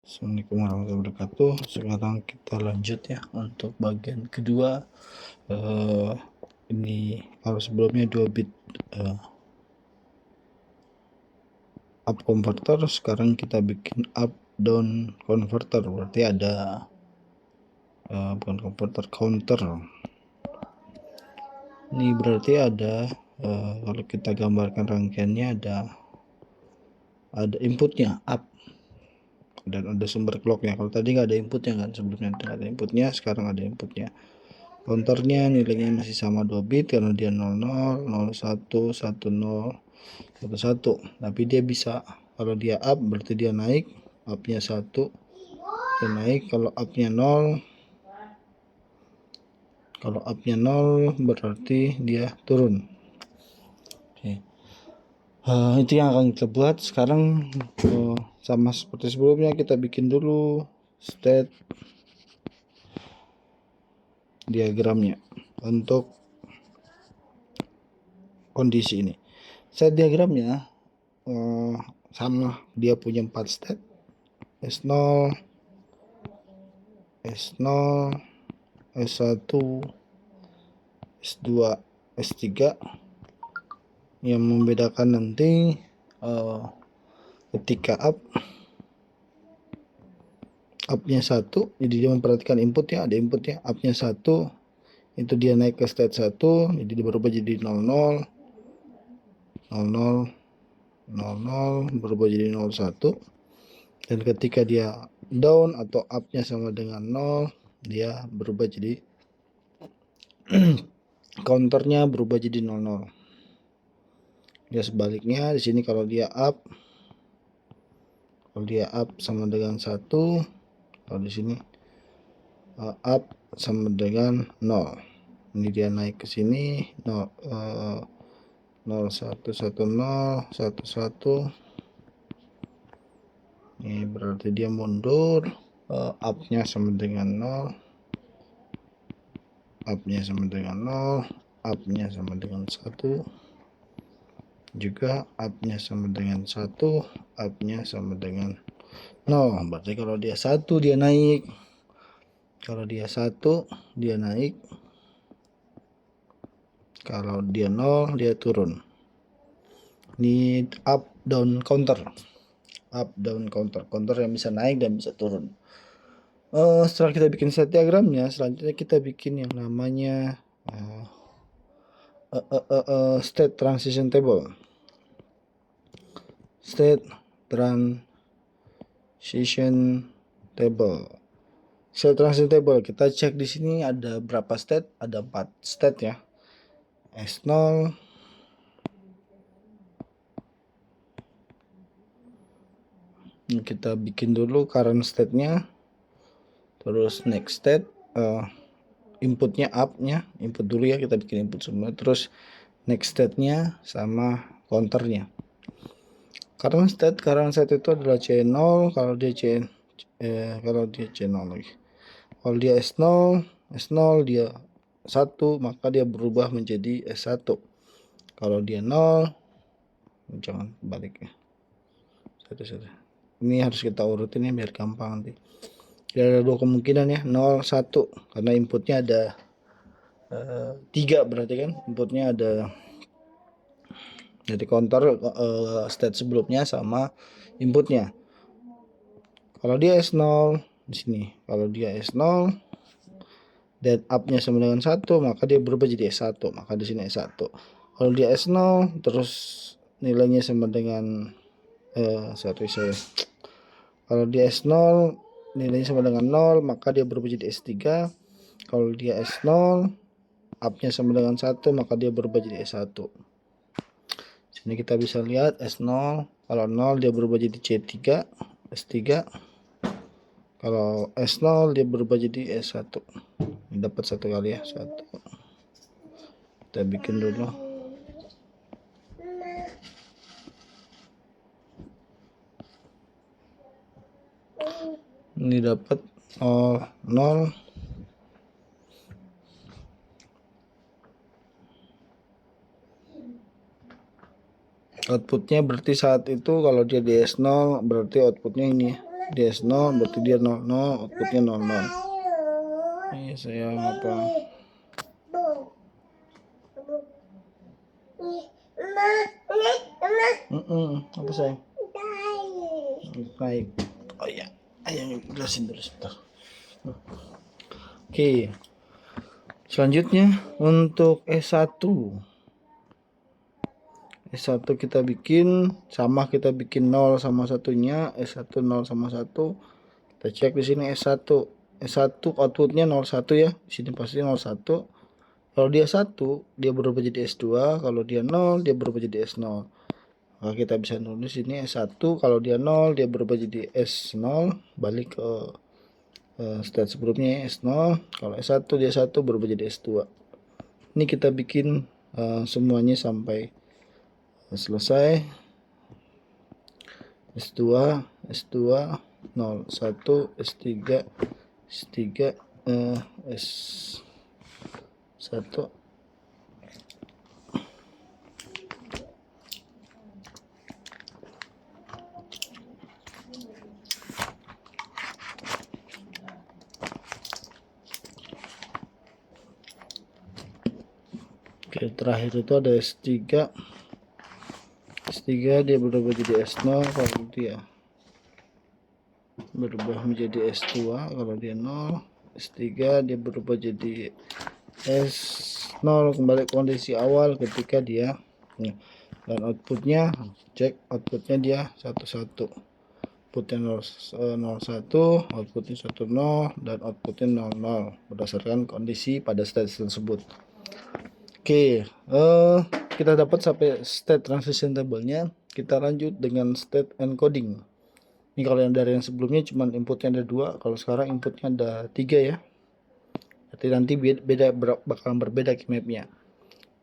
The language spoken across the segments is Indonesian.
Assalamualaikum warahmatullahi wabarakatuh. Sekarang kita lanjut ya untuk bagian kedua. Ini kalau sebelumnya 2 bit up converter, sekarang kita bikin up down converter. Berarti ada bukan converter, counter. Ini berarti ada kalau kita gambarkan rangkaiannya ada inputnya up dan ada sumber clocknya. Kalau tadi nggak ada inputnya kan, sebelumnya nggak ada inputnya, sekarang ada inputnya. Counternya nilainya masih sama 2 bit karena dia 00, 01, 10, 11. Tapi dia bisa, kalau dia up berarti dia naik, upnya 1 dia naik. Kalau upnya 0, berarti dia turun. Oke. Itu yang akan kita buat sekarang. Sama seperti sebelumnya, kita bikin dulu state diagramnya untuk kondisi ini. State diagramnya sama, dia punya 4 state, S0, S0, S1, S2, S3. Yang membedakan nanti ketika upnya 1, jadi dia memperhatikan input ya, ada inputnya, upnya 1 itu dia naik ke state 1, jadi dia berubah jadi 00, 00, 00, berubah jadi 01. Dan ketika dia down atau upnya sama dengan 0, dia berubah jadi counternya berubah jadi 00. Ya sebaliknya di sini kalau dia up sama dengan 1, kalau di sini up sama dengan 0. Ini dia naik ke sini 0, 01, 10, 11. Ini berarti dia mundur, up-nya sama dengan 0, up-nya sama dengan 0, up-nya sama dengan 1, juga up-nya sama dengan 1, up-nya sama dengan 0. Berarti kalau dia 1 dia naik, kalau dia 1 dia naik, kalau dia 0 dia turun. Ini up down counter, up down counter yang bisa naik dan bisa turun. Setelah kita bikin set diagramnya, selanjutnya kita bikin yang namanya state transition table. State transition table. State transition table, kita cek di sini ada berapa state? Ada 4 state ya. S0, ini kita bikin dulu current state-nya. Terus next state, inputnya up-nya, input dulu ya, kita bikin input semua. Terus next state-nya sama counternya. Current state itu adalah C0, kalau dia C0 lagi. Kalau dia S0 dia 1, maka dia berubah menjadi S1. Kalau dia 0, jangan balik ya. Ini harus kita urutin ya biar gampang nanti. Ada 2 kemungkinan ya, 0, 1, karena inputnya ada 3, berarti kan inputnya ada, jadi counter state sebelumnya sama inputnya. Kalau dia S0 di sini, kalau dia S0 dan up-nya sama dengan 1, maka dia berubah jadi S1, maka di sini S1. Kalau dia S0 terus nilainya sama dengan kalau dia S0 nilainya sama dengan 0, maka dia berubah jadi S3. Kalau dia S0 up-nya sama dengan 1, maka dia berubah jadi S1. Sini kita bisa lihat S0, kalau 0 dia berubah jadi C3, S3. Kalau S0 dia berubah jadi S1. Ini dapat 1 kali ya, 1. Kita bikin dulu. Ini dapat 0. Outputnya berarti saat itu kalau dia di S0 berarti outputnya ini ya. di S0 berarti dia 00, outputnya 00. Ini saya apa? Apa sayang? Baik. Oh ya, ayo jelasin dulu sebentar. Oke. Selanjutnya untuk S1 kita bikin sama, kita bikin 0 sama satunya. S1 0 sama 1, kita cek di sini S1 outputnya 01 ya, di sini pasti 01. Kalau dia 1 dia berubah jadi S2, kalau dia 0 dia berubah jadi S0. Maka kita bisa nulis ini S1, kalau dia 0 dia berubah jadi S0, balik ke state sebelumnya S0. Kalau S1 dia 1 berubah jadi S2. Ini kita bikin semuanya sampai selesai. S2 01, S3 S1. Oke, terakhir itu ada S3 dia berubah jadi S0 kalau dia berubah menjadi S2, kalau dia 0. S3 dia berubah jadi S0, kembali ke kondisi awal ketika dia dan outputnya, cek outputnya dia 11, outputnya 01, outputnya 10, dan outputnya 00 berdasarkan kondisi pada state tersebut. Oke, kita dapat sampai state transition table-nya. Kita lanjut dengan state encoding. Ini kalau yang dari yang sebelumnya cuma inputnya ada 2, kalau sekarang inputnya ada 3 ya. Berarti nanti bakalan berbeda mapnya.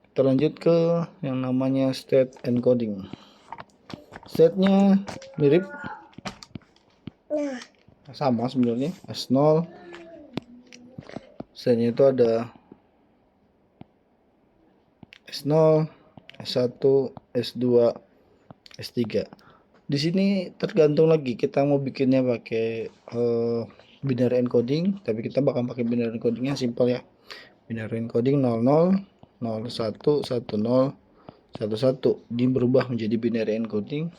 Kita lanjut ke yang namanya state encoding. State-nya mirip, sama sebenarnya. S0 state-nya itu ada S0, S1, S2, S3. Di sini tergantung lagi kita mau bikinnya pakai binary encoding, tapi kita bakal pakai binary encodingnya simple ya. Binary encoding 00, 01, 10, 11. Ini berubah menjadi binary encoding.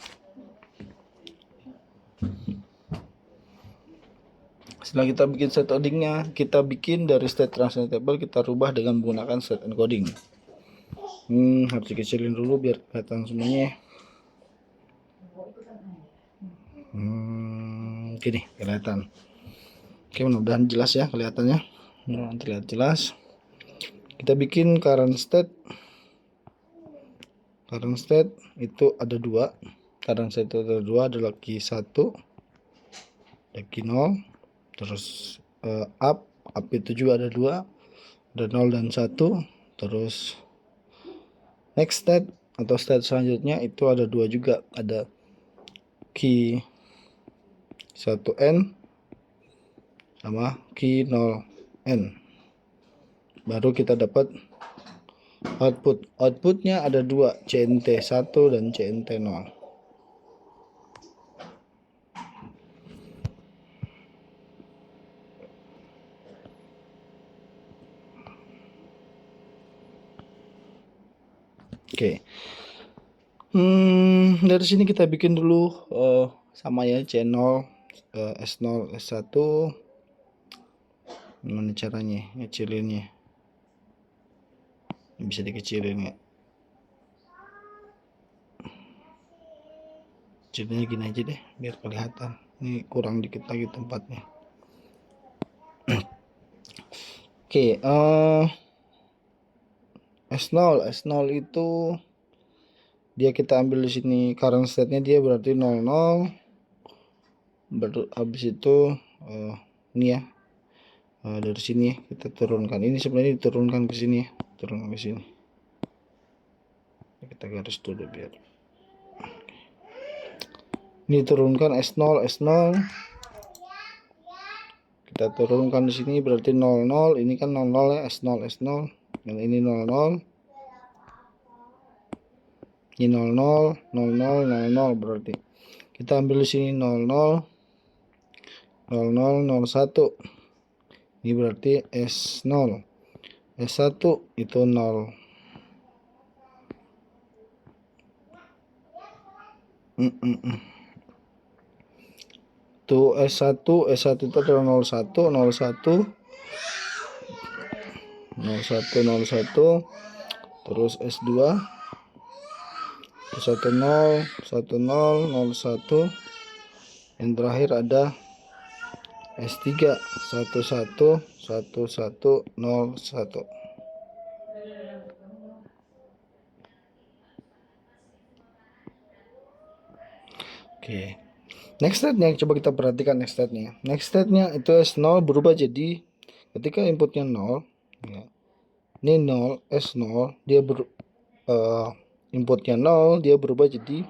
Setelah kita bikin state encodingnya, kita bikin dari state transition table, kita rubah dengan menggunakan state encoding. Harus dikecilin dulu biar kelihatan semuanya. Gini kelihatan. Oke, mudah-mudahan jelas ya kelihatannya. Terlihat jelas. Kita bikin current state. Current state itu ada 2. Current state itu ada 2, ada lagi 1, lagi 0. Terus up itu juga ada 2, ada 0 dan 1. Terus next state atau state selanjutnya itu ada 2 juga, ada key 1N sama key 0N. Baru kita dapat outputnya ada 2, CNT1 dan CNT0. Oke. Dari sini kita bikin dulu sama ya, channel S0 S1. Gimana caranya ngecilinnya? Ini bisa dikecilin ya. Kecilnya gini aja deh biar kelihatan. Ini kurang dikit lagi tempatnya. Oke, S0 itu dia kita ambil di sini current state-nya, dia berarti 00. Habis itu ini ya, dari sini ya, kita turunkan. Ini sebenarnya diturunkan ke sini ya, turunkan ke sini. Kita garis dulu biar ini turunkan S0. Kita turunkan di sini berarti 00. Ini kan 00 ya, S0 dan ini 00. Ini 00 00 00, berarti kita ambil di sini 00. 0001. Ini berarti S0. S1 itu 0. Tuh S1 itu adalah 01, 01, 01, 01. Terus S2 10, 10, 01. Yang terakhir ada S3 11, 11, 01. Oke. Next state-nya coba kita perhatikan next state-nya. Next state-nya itu S0 berubah jadi ketika inputnya 0 ya. Ini 0, S0 dia inputnya 0, dia berubah jadi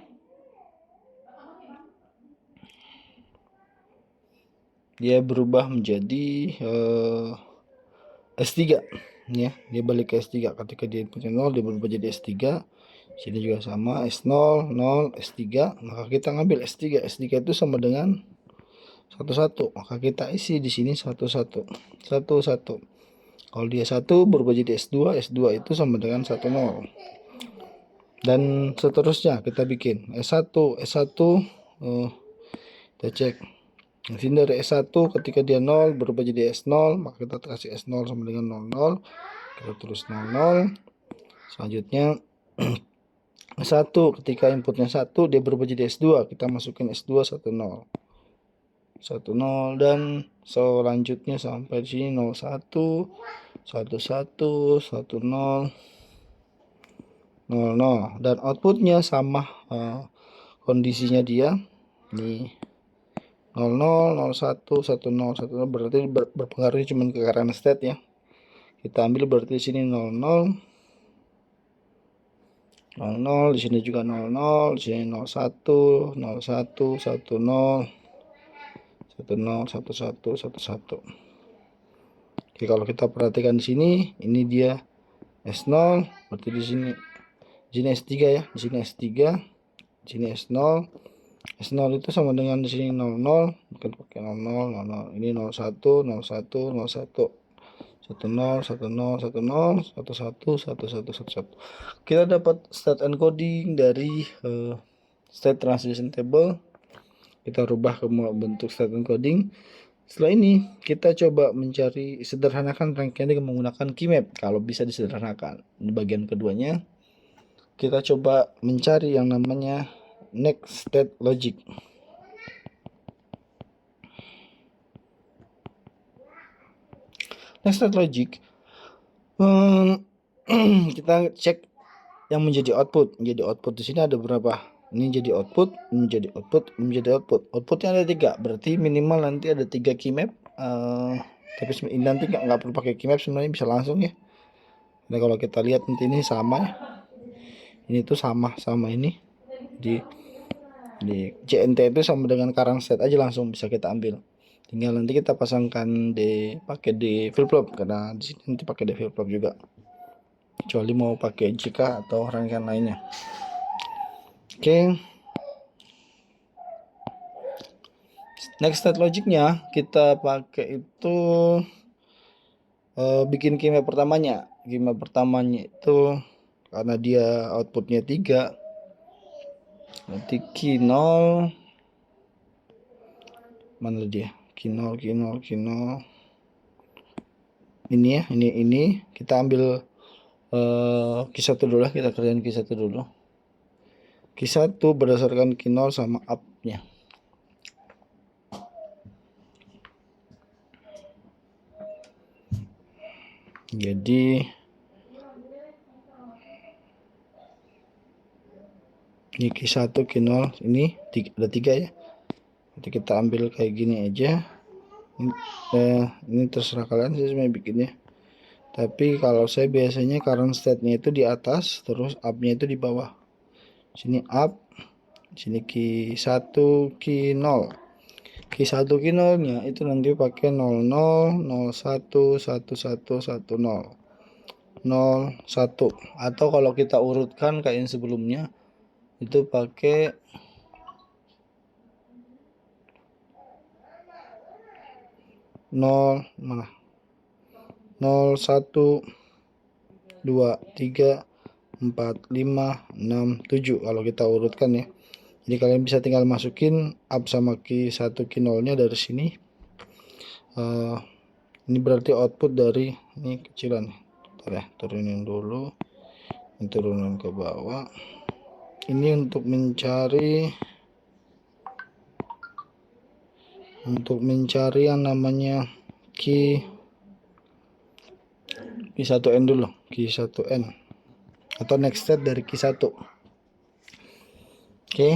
menjadi S3 ya. Dia balik ke S3 ketika dia inputnya 0, dia berubah jadi S3. Sini juga sama, S0, 0, S3. Maka kita ngambil S3. S3 itu sama dengan 11. Maka kita isi di sini 11. 11. Kalau dia 1 berubah jadi S2. S2 itu sama dengan 10. Dan seterusnya kita bikin S1. S1 kita cek. Di sini dari S1 ketika dia 0 berubah jadi S0, maka kita kasih S0 sama dengan 00. Kita terus 00. Selanjutnya S1 ketika inputnya 1 dia berubah jadi S2, kita masukin S2 10. 10 dan selanjutnya sampai di sini 01, 11, 10, 00 dan outputnya sama kondisinya dia nih 00, 01, 10, 10 berarti berpengaruhnya cuma ke current state ya. Kita ambil berarti di sini 00, 00, di sini juga 00, di sini 01, 01, 10, 10, 11, 11. Oke, kalau kita perhatikan di sini, ini dia S0, berarti di sini S3 ya, di sini S3, di sini S0. S0 itu sama dengan di sini 00, bukan pakai 00, 00. Ini 01, 01, 01. 10, 10, 10, 11, 11, 11. Kita dapat state encoding dari state transition table. Kita rubah ke bentuk state encoding. Setelah ini kita coba mencari sederhanakan rangkaian dengan menggunakan keymap kalau bisa disederhanakan. Di bagian keduanya kita coba mencari yang namanya next state logic. Next state logic kita cek yang menjadi output. Menjadi output di sini ada berapa? Ini jadi output, ini menjadi output, ini menjadi output. Outputnya ada 3, berarti minimal nanti ada 3 keymap. Tapi nanti nggak perlu pakai keymap, sebenarnya bisa langsung ya. Nah kalau kita lihat nanti ini sama ya. Ini tuh sama ini di CNT itu sama dengan current state aja, langsung bisa kita ambil. Tinggal nanti kita pasangkan pakai di flip flop, karena di sini nanti pakai di flip flop juga. Kecuali mau pakai JK atau rangkaian lainnya. Oke. Next state logicnya kita pakai itu bikin keymap pertamanya. Keymap pertamanya itu karena dia outputnya 3, nanti key 0 mana dia, key 0 ini ya, ini kita ambil key 1 dulu lah, kita kerjain key 1 dulu. Key 1 berdasarkan key 0 sama up nya. Jadi ini key 1, key 0, ini ada 3 ya. Nanti kita ambil kayak gini aja. Ini terserah kalian sih sebenarnya bikinnya. Tapi kalau saya biasanya current state-nya itu di atas, terus up-nya itu di bawah. Sini up, sini key 1, key 0. Key 1, key 0-nya itu nanti pakai 00, 01, 11, 10, 01. Atau kalau kita urutkan kayak yang sebelumnya, itu pakai 0 mana 0 1 2 3 4 5 6 7 kalau kita urutkan ya. Jadi kalian bisa tinggal masukin up sama key 1 key 0 nya dari sini. Ini berarti output dari ini kecilan. Bentar ya, turunin dulu. Ini turunin ke bawah. Ini untuk mencari yang namanya key 1N dulu, key 1N atau next state dari key 1. Oke,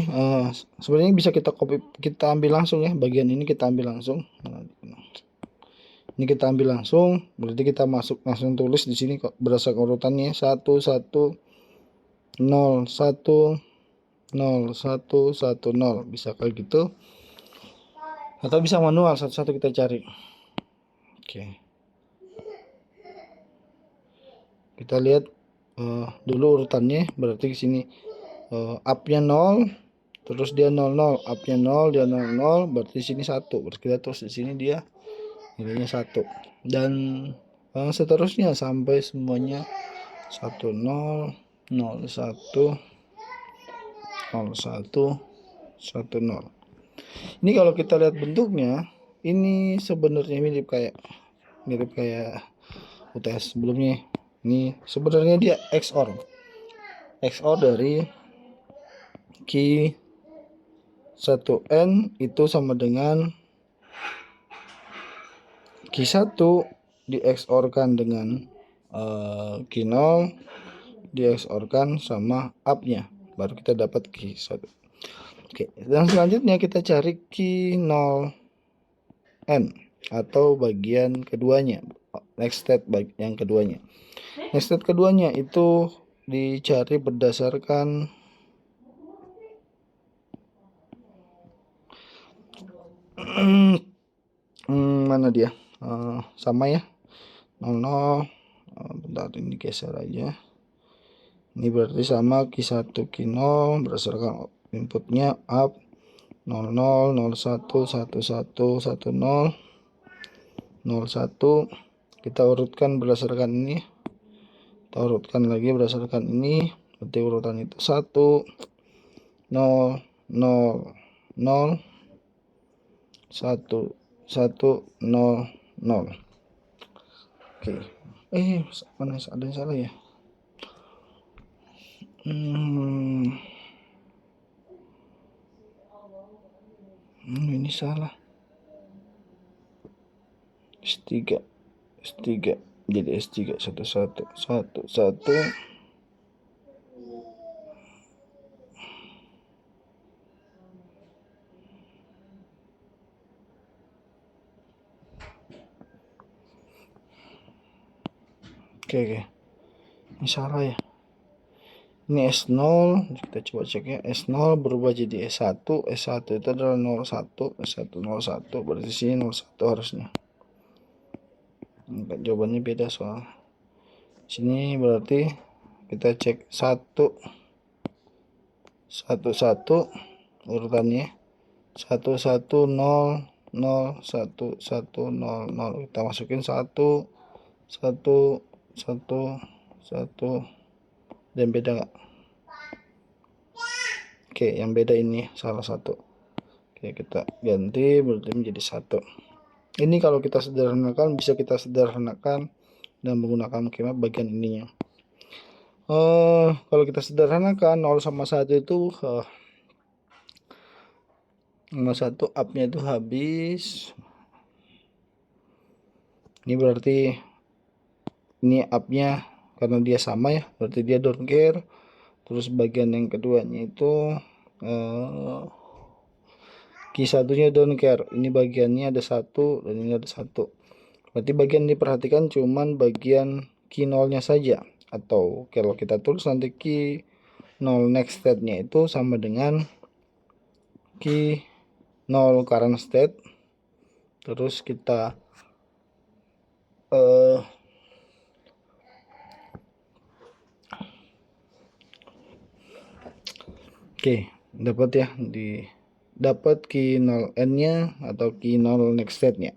sebenarnya bisa kita ambil langsung ya, bagian ini kita ambil langsung. Ini kita ambil langsung, berarti kita langsung tulis di sini kok berdasarkan urutannya 1 1 0 1 0 1 1 0, bisa kayak gitu. Atau bisa manual satu-satu kita cari. Oke. Kita lihat dulu urutannya, berarti di sini up-nya 0, terus dia 00, up-nya 0, dia 00, berarti di sini 1. Berarti kita terus di sini dia nilainya 1. Dan seterusnya sampai semuanya 10 01 01 10. Ini kalau kita lihat bentuknya, ini sebenarnya mirip kayak UTS sebelumnya. Ini sebenarnya dia XOR dari key 1N itu sama dengan key 1 di XOR-kan dengan key 0 di XOR-kan sama up-nya, baru kita dapat key 1. Oke, dan selanjutnya kita cari key 0N atau bagian keduanya, next state yang keduanya. Next state keduanya itu dicari berdasarkan mana dia, sama ya, 00. Bentar, ini geser aja. Ini berarti sama key 1 key 0 berdasarkan inputnya up 00 01 11 10 01. Kita urutkan berdasarkan ini, kita urutkan lagi berdasarkan ini, berarti urutan itu 1 0 0 0 1 1 0 0. Oke. Mana ada yang salah ya? Ini salah. S3 jadi S3 1 1 1 1. Oke. Ini salah ya. Ini S0, kita coba cek ya. S0 berubah jadi S1. S1 itu adalah 01, S1 01, berarti sini 01 harusnya. Enggak, jawabannya beda soal. Sini berarti kita cek 1 1 1 urutannya 1 1 0 0 1 1 0 0. Kita masukin 1 1 1 1 dan beda nggak? Oke, yang beda ini salah satu. Oke, kita ganti berarti menjadi 1. Ini kalau kita sederhanakan, bisa kita sederhanakan dan menggunakan skema bagian ininya. Kalau kita sederhanakan 0 sama 1 itu 1 up-nya itu habis. Ini berarti ini up-nya karena dia sama ya, berarti dia don't care. Terus bagian yang keduanya itu key 1-nya don't care. Ini bagiannya ada 1 dan ini ada 1. Berarti bagian diperhatikan cuman bagian key 0-nya saja. Atau kalau kita tulis nanti key 0 next state-nya itu sama dengan key 0 current state. Terus kita Oke, dapat ya, dapat key 0N-nya atau key 0 next state-nya.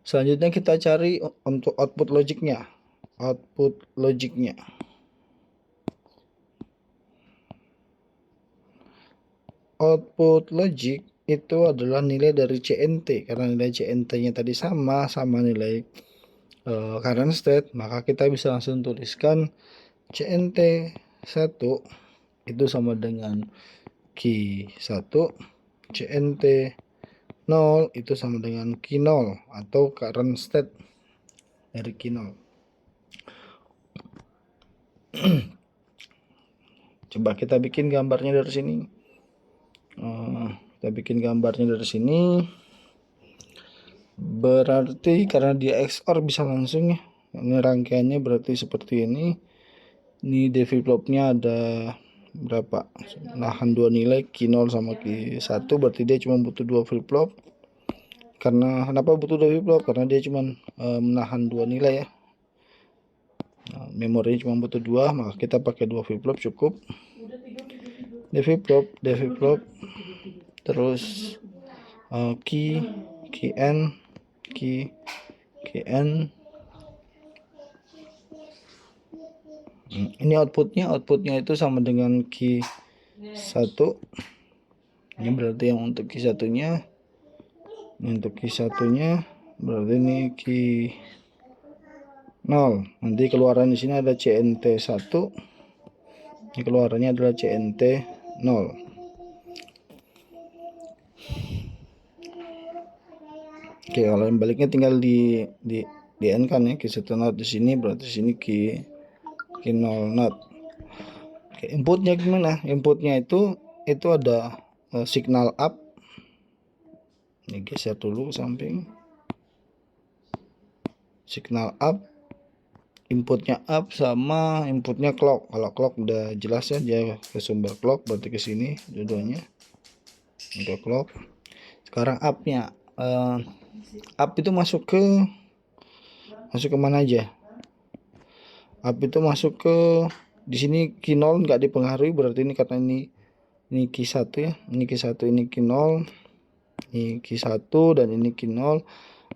Selanjutnya kita cari untuk output logiknya. Output logiknya. Output logic itu adalah nilai dari CNT. Karena nilai CNT-nya tadi sama nilai current state, maka kita bisa langsung tuliskan CNT 1 itu sama dengan Q1, CNT 0 itu sama dengan Q0 atau current state dari Q0. Coba kita bikin gambarnya dari sini. Kita bikin gambarnya dari sini. Berarti karena dia XOR bisa langsung ya. Ini rangkaiannya berarti seperti ini. Ini flip-flopnya ada berapa? Menahan dua nilai Q0 sama Q1, berarti dia cuma butuh 2 flip-flop. Karena kenapa butuh 2 flip-flop? Karena dia cuma menahan 2 nilai ya. Nah, memorinya cuma butuh 2, maka kita pakai 2 flip-flop cukup. D flip-flop, terus Kn. Ini outputnya itu sama dengan Q1. Ini berarti yang untuk Q1 nya. Ini untuk Q1 nya berarti ini Q0. Nanti keluaran di sini ada CNT 1. Ini keluarannya adalah CNT 0. Oke, kalau yang baliknya tinggal di n kan ya, Q1 not di sini berarti di sini Q0 not. Oke, inputnya gimana? Inputnya itu ada signal up. Ini geser dulu samping. Signal up, inputnya up sama inputnya clock. Kalau clock udah jelas ya, dia ke sumber clock, berarti ke sini dua-duanya untuk clock. Sekarang up-nya, up itu masuk ke mana aja? Up itu masuk ke di sini Q0 nggak dipengaruhi, berarti ini karena ini Q1 ya, ini Q1, ini Q0, ini Q1 dan ini Q0.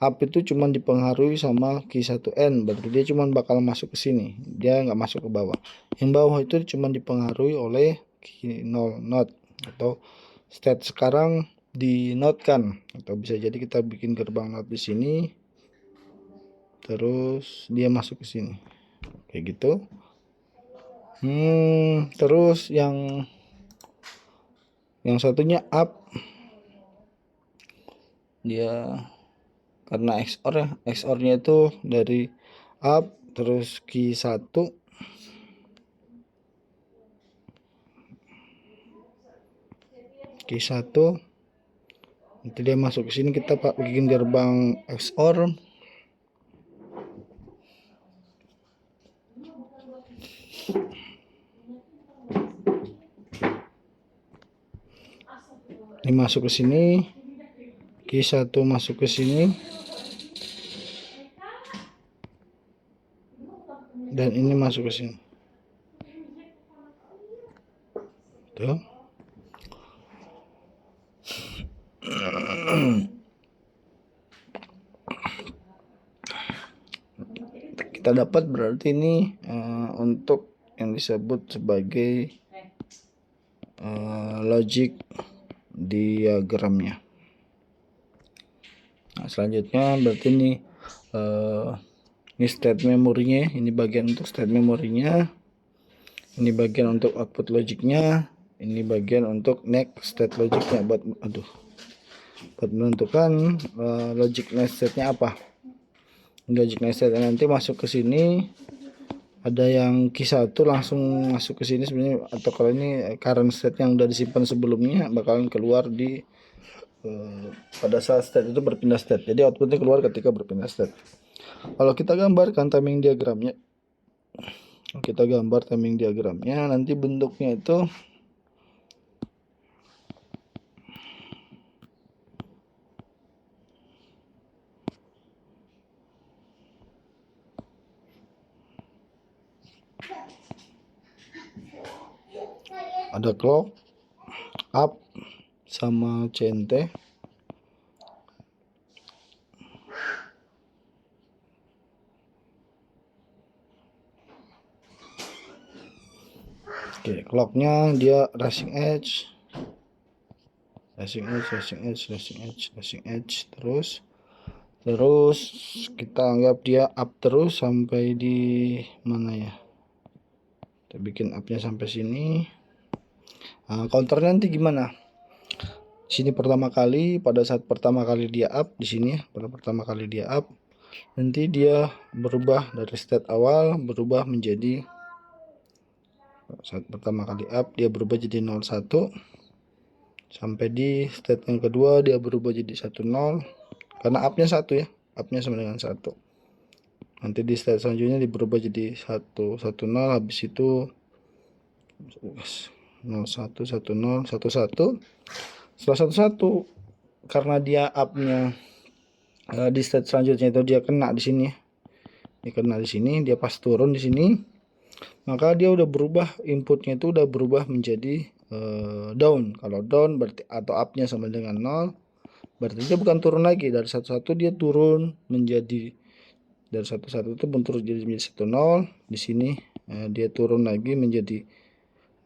Up itu cuma dipengaruhi sama Q1N, berarti dia cuma bakal masuk ke sini, dia nggak masuk ke bawah. Yang bawah itu cuma dipengaruhi oleh Q0 not atau state sekarang di not kan, atau bisa jadi kita bikin gerbang not di sini, terus dia masuk ke sini, kayak gitu. Terus yang satunya up, dia karena XOR ya, XOR-nya itu dari up terus Q1 nanti dia masuk ke sini, kita bikin gerbang XOR. Ini masuk ke sini, Q1 masuk ke sini, dan ini masuk ke sini. Tuh. Kita dapat berarti ini untuk yang disebut sebagai logic diagramnya. Nah, selanjutnya berarti ini state memorinya, ini bagian untuk state memorinya, ini bagian untuk output logiknya, ini bagian untuk next state logiknya buat menentukan logic next state-nya apa. Logic next state nanti masuk ke sini, ada yang Q1 langsung masuk ke sini sebenarnya, atau kalau ini current state yang udah disimpan sebelumnya bakalan keluar di pada saat state itu berpindah state. Jadi outputnya keluar ketika berpindah state. Kalau kita gambarkan timing diagramnya, nanti bentuknya itu ada clock, up, sama CNT. Oke, clocknya dia rising edge, terus kita anggap dia up terus sampai di mana ya, kita bikin upnya sampai sini. Nah, counternya nanti gimana? Sini pertama kali, pada saat pertama kali dia up di sini, pada pertama kali dia up, nanti dia berubah dari state awal berubah menjadi, saat pertama kali up dia berubah jadi 01, sampai di state yang kedua dia berubah jadi 10, karena upnya 1 ya, upnya sama dengan 1. Nanti di state selanjutnya berubah jadi 110, habis itu 01 10 11. Setelah 11, karena dia upnya di state selanjutnya itu dia kena di sini, dia kena di sini, dia pas turun di sini, maka dia udah berubah, inputnya itu udah berubah menjadi down. Kalau down berarti atau upnya sama dengan 0, berarti dia bukan turun lagi dari 11, dia turun menjadi, dari 11 itu bentuk jadi 10. Di sini dia turun lagi menjadi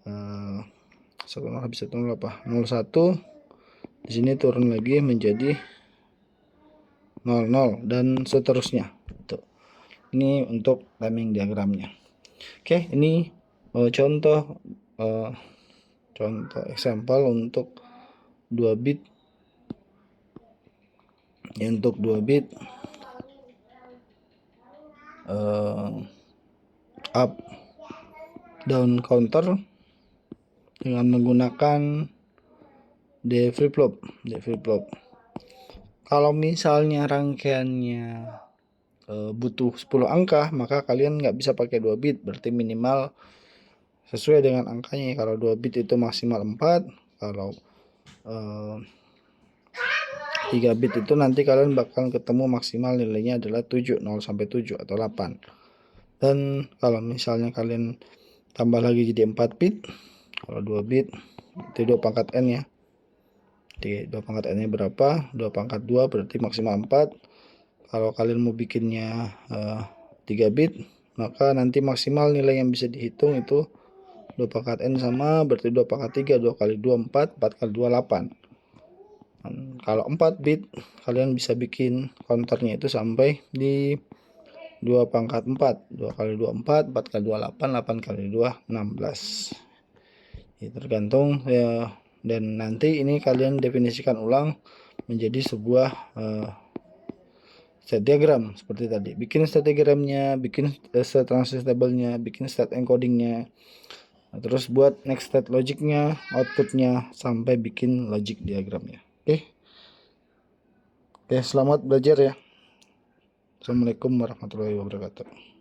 10 habis 10 apa 01. Di sini turun lagi menjadi 00 dan seterusnya. Tuh. Ini untuk timing diagramnya. Oke, ini contoh example untuk 2 bit. Ya, untuk 2 bit up down counter dengan menggunakan D flip flop. Kalau misalnya rangkaiannya butuh 10 angka, maka kalian nggak bisa pakai 2 bit, berarti minimal sesuai dengan angkanya. Kalau 2 bit itu maksimal 4, kalau 3 bit itu nanti kalian bakal ketemu maksimal nilainya adalah 7, 0 sampai 7 atau 8. Dan kalau misalnya kalian tambah lagi jadi 4 bit, kalau 2 bit itu 2 pangkat n ya. Jadi 2 pangkat n nya berapa? 2 pangkat 2 berarti maksimal 4. Kalau kalian mau bikinnya 3 bit, maka nanti maksimal nilai yang bisa dihitung itu 2 pangkat n sama berarti 2 pangkat 3, 2 kali 2 4, 4 kali 2 8. Dan kalau 4 bit kalian bisa bikin counternya itu sampai di 2 pangkat 4, 2 kali 2 4, 4 kali 2 8, 8 kali 2 16. Ya, tergantung ya, dan nanti ini kalian definisikan ulang menjadi sebuah state diagram seperti tadi. Bikin state diagramnya, bikin state transition table-nya, bikin state encodingnya. Nah, terus buat next state logiknya, outputnya, sampai bikin logic diagramnya. Oke, selamat belajar ya. Assalamualaikum warahmatullahi wabarakatuh.